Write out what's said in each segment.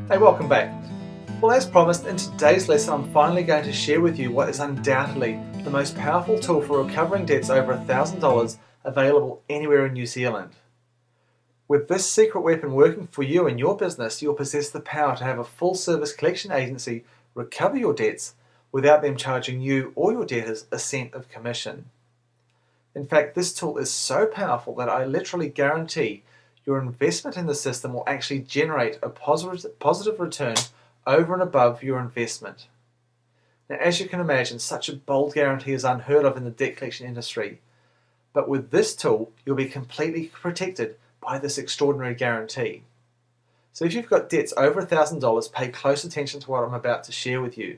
Hey, welcome back. Well, as promised, in today's lesson I'm finally going to share with you what is undoubtedly the most powerful tool for recovering debts over $1,000 available anywhere in New Zealand. With this secret weapon working for you and your business, you'll possess the power to have a full-service collection agency recover your debts without them charging you or your debtors a cent of commission. In fact, this tool is so powerful that I literally guarantee your investment in the system will actually generate a positive return over and above your investment. Now, as you can imagine, such a bold guarantee is unheard of in the debt collection industry. But with this tool, you'll be completely protected by this extraordinary guarantee. So if you've got debts over $1,000, pay close attention to what I'm about to share with you.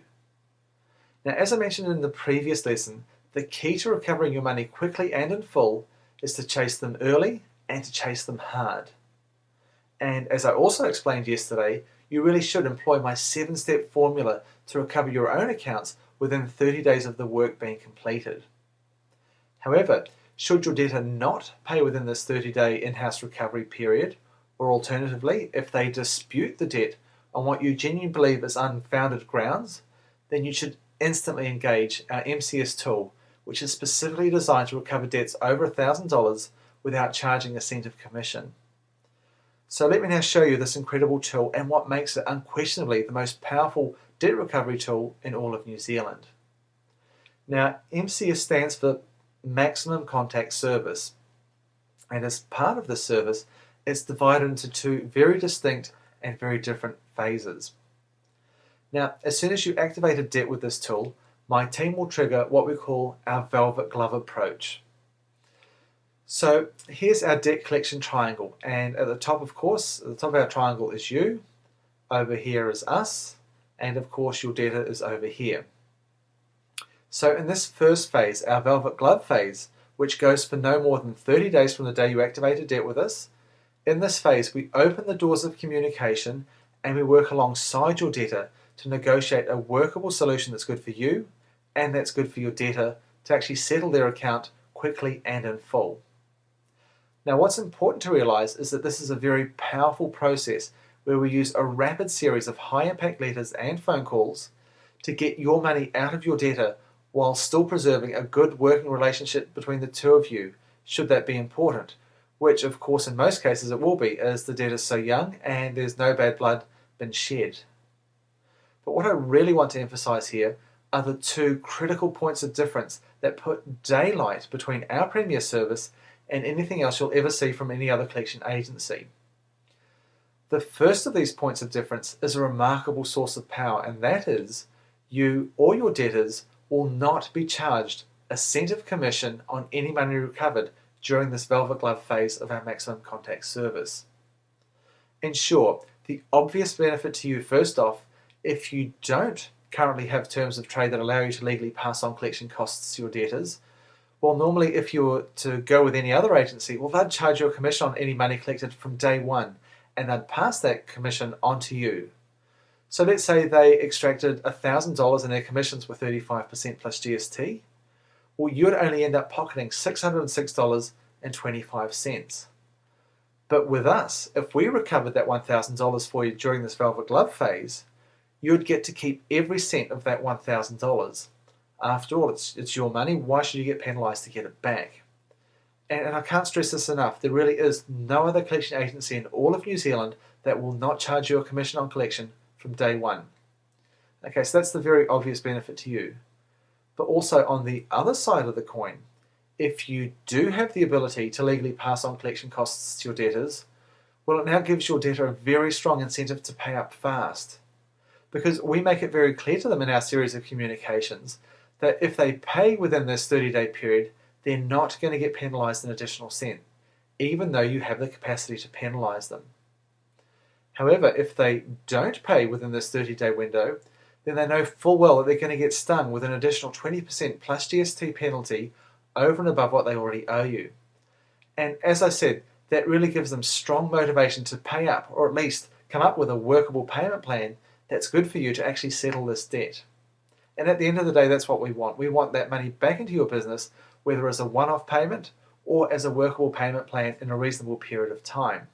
Now, as I mentioned in the previous lesson, the key to recovering your money quickly and in full is to chase them early and to chase them hard. And as I also explained yesterday, you really should employ my 7-step formula to recover your own accounts within 30 days of the work being completed. However, should your debtor not pay within this 30-day in-house recovery period, or alternatively, if they dispute the debt on what you genuinely believe is unfounded grounds, then you should instantly engage our MCS tool, which is specifically designed to recover debts over $1,000 without charging a cent of commission. So let me now show you this incredible tool and what makes it unquestionably the most powerful debt recovery tool in all of New Zealand. Now, MCS stands for Maximum Contact Service, and as part of this service, it's divided into two very distinct and very different phases. Now, as soon as you activate a debt with this tool, my team will trigger what we call our velvet glove approach. So here's our debt collection triangle, and at the top, of course, at the top of our triangle is you, over here is us, and of course your debtor is over here. So in this first phase, our velvet glove phase, which goes for no more than 30 days from the day you activate a debt with us, in this phase we open the doors of communication and we work alongside your debtor to negotiate a workable solution that's good for you and that's good for your debtor to actually settle their account quickly and in full. Now, what's important to realize is that this is a very powerful process where we use a rapid series of high-impact letters and phone calls to get your money out of your debtor while still preserving a good working relationship between the two of you, should that be important, which of course in most cases it will be, as the debtor is so young and there's no bad blood been shed. But what I really want to emphasize here are the two critical points of difference that put daylight between our Premier service and anything else you'll ever see from any other collection agency. The first of these points of difference is a remarkable source of power, and that is you or your debtors will not be charged a cent of commission on any money recovered during this velvet glove phase of our Maximum Contact Service. And sure, the obvious benefit to you first off, if you don't currently have terms of trade that allow you to legally pass on collection costs to your debtors, well, normally if you were to go with any other agency, well, they'd charge you a commission on any money collected from day one, and they'd pass that commission on to you. So let's say they extracted $1,000 and their commissions were 35% plus GST. Well, you'd only end up pocketing $606.25. But with us, if we recovered that $1,000 for you during this velvet glove phase, you'd get to keep every cent of that $1,000. After all, it's your money. Why should you get penalised to get it back? And I can't stress this enough. There really is no other collection agency in all of New Zealand that will not charge you a commission on collection from day one. Okay, so that's the very obvious benefit to you. But also on the other side of the coin, if you do have the ability to legally pass on collection costs to your debtors, well, it now gives your debtor a very strong incentive to pay up fast. Because we make it very clear to them in our series of communications that if they pay within this 30-day period, they're not going to get penalised an additional cent, even though you have the capacity to penalise them. However, if they don't pay within this 30-day window, then they know full well that they're going to get stung with an additional 20% plus GST penalty over and above what they already owe you. And as I said, that really gives them strong motivation to pay up, or at least come up with a workable payment plan that's good for you to actually settle this debt. And at the end of the day, that's what we want. We want that money back into your business, whether as a one-off payment or as a workable payment plan in a reasonable period of time.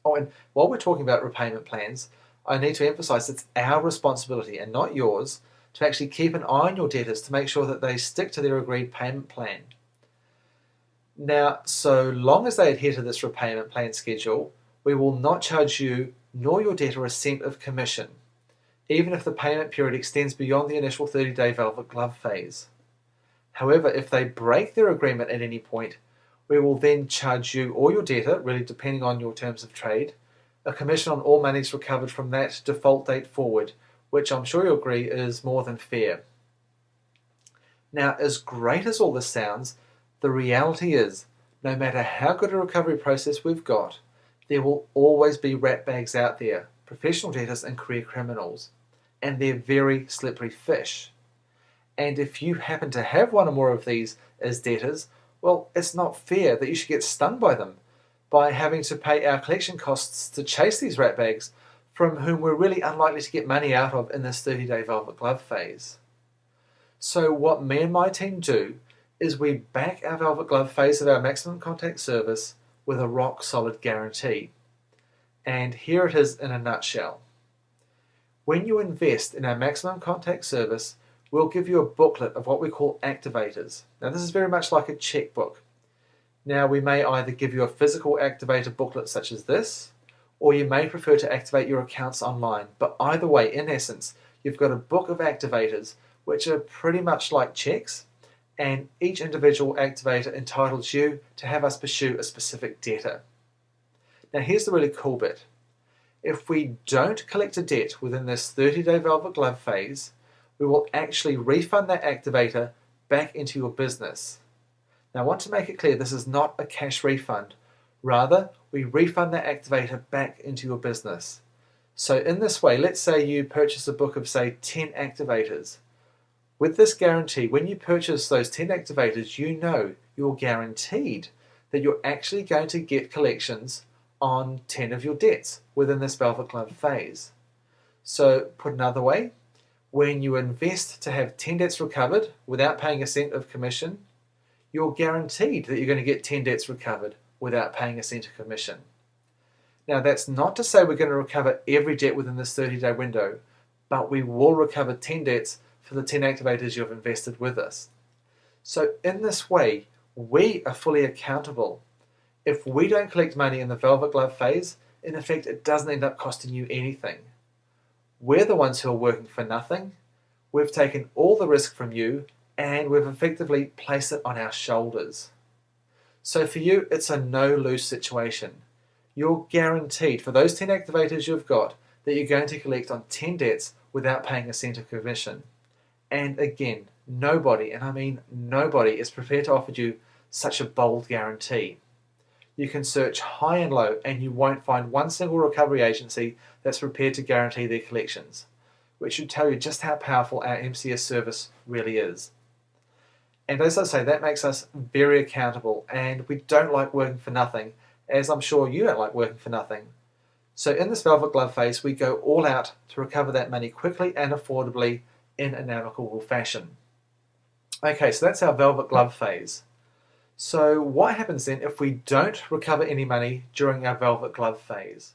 Oh, and while we're talking about repayment plans, I need to emphasize it's our responsibility and not yours to actually keep an eye on your debtors to make sure that they stick to their agreed payment plan. Now, so long as they adhere to this repayment plan schedule, we will not charge you nor your debtor a cent of commission, even if the payment period extends beyond the initial 30-day velvet glove phase. However, if they break their agreement at any point, we will then charge you or your debtor, really depending on your terms of trade, a commission on all monies recovered from that default date forward, which I'm sure you'll agree is more than fair. Now, as great as all this sounds, the reality is, no matter how good a recovery process we've got, there will always be ratbags out there, professional debtors and career criminals, and they're very slippery fish. And if you happen to have one or more of these as debtors, well, it's not fair that you should get stung by them, by having to pay our collection costs to chase these ratbags from whom we're really unlikely to get money out of in this 30-day velvet glove phase. So what me and my team do is we back our velvet glove phase of our maximum contact service with a rock solid guarantee. And here it is in a nutshell. When you invest in our maximum contact service, we'll give you a booklet of what we call activators. Now this is very much like a checkbook. Now we may either give you a physical activator booklet such as this, or you may prefer to activate your accounts online. But either way, in essence, you've got a book of activators which are pretty much like checks, and each individual activator entitles you to have us pursue a specific debtor. Now here's the really cool bit. If we don't collect a debt within this 30-day velvet glove phase, we will actually refund that activator back into your business. Now I want to make it clear this is not a cash refund. Rather, we refund that activator back into your business. So in this way, let's say you purchase a book of say 10 activators. With this guarantee, when you purchase those 10 activators, you know you're guaranteed that you're actually going to get collections on 10 of your debts within this velvet glove phase. So put another way, when you invest to have 10 debts recovered without paying a cent of commission, you're guaranteed that you're going to get 10 debts recovered without paying a cent of commission. Now that's not to say we're going to recover every debt within this 30-day window, but we will recover 10 debts for the 10 activators you've invested with us. So in this way, we are fully accountable. If we don't collect money in the velvet glove phase, in effect it doesn't end up costing you anything. We're the ones who are working for nothing. We've taken all the risk from you and we've effectively placed it on our shoulders. So for you, it's a no-lose situation. You're guaranteed for those 10 activators you've got that you're going to collect on 10 debts without paying a cent of commission. And again, nobody, and I mean nobody, is prepared to offer you such a bold guarantee. You can search high and low and you won't find one single recovery agency that's prepared to guarantee their collections, which should tell you just how powerful our MCS service really is. And as I say, that makes us very accountable, and we don't like working for nothing, as I'm sure you don't like working for nothing. So in this velvet glove phase, we go all out to recover that money quickly and affordably in an amicable fashion. Okay, so that's our velvet glove phase. So what happens then if we don't recover any money during our velvet glove phase?